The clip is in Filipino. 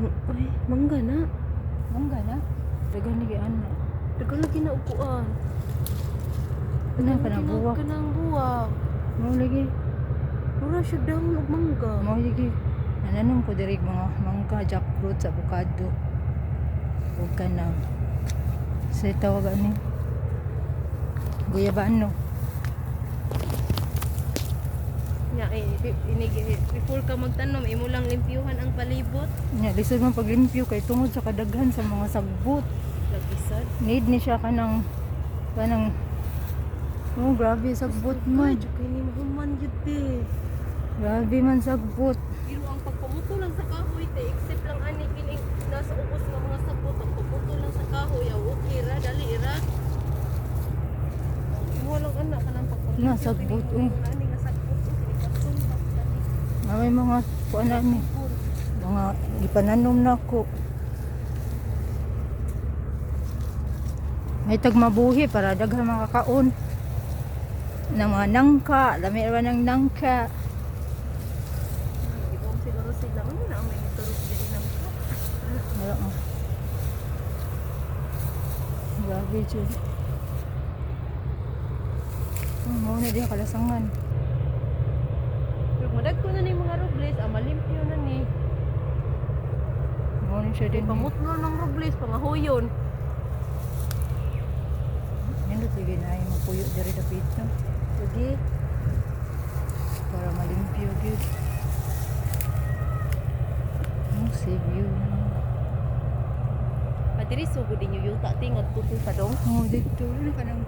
Ay, mangga na. Mangga na. Dagan ni ana. Dagan lagi na upuan. Ano ka na buwak? Kanang buwak. Mo lagi. Mura siya dahon og mangga. Mo lagi. Ananong ko diri mga mangga, jackfruit, avocado. Ug kanang sa tawag ani. Guyabano. Nya before ka magtanom, imo lang limpyuhan ang palibot. Nya lisod man paglimpyo kay tungod sa kadaghan sa mga sagbot. Lagisad. Need ni siya kanang oh grabe sagbot man. Kay ni mahuman jud te. Grabe man sagbot. Pero ang pagpamuto lang sa kahoy te, except lang ani kining nasa ubos nga mga sagbot, ang pagpamuto lang sa kahoy, okay ra, dali ra. Mo lang ana kanang pagpamuto. Na sagbot eh. Ani nga sagbot kining dali. May mga kuan ani. Mga gipananom na ko. May tagmabuhi para daghan makakaon. Ng mga nangka, lami ra ng nangka. Ibong siguro sila ano na may turok diri nang ka. Wala mo. Grabe jud. Mo na diha kalasangan. Pero madagko na ni mga robles, malimpyo na ni. Mo ni siya din. Pamutlo ng robles, pangahoyon. Nindot lagi na ay mapuyo diri dapit no. Lagi. Para malimpyo gyud. Save you. Padiri sugod din yung yuta tingad tutu pa dong. Oh, dito. Ano ka nang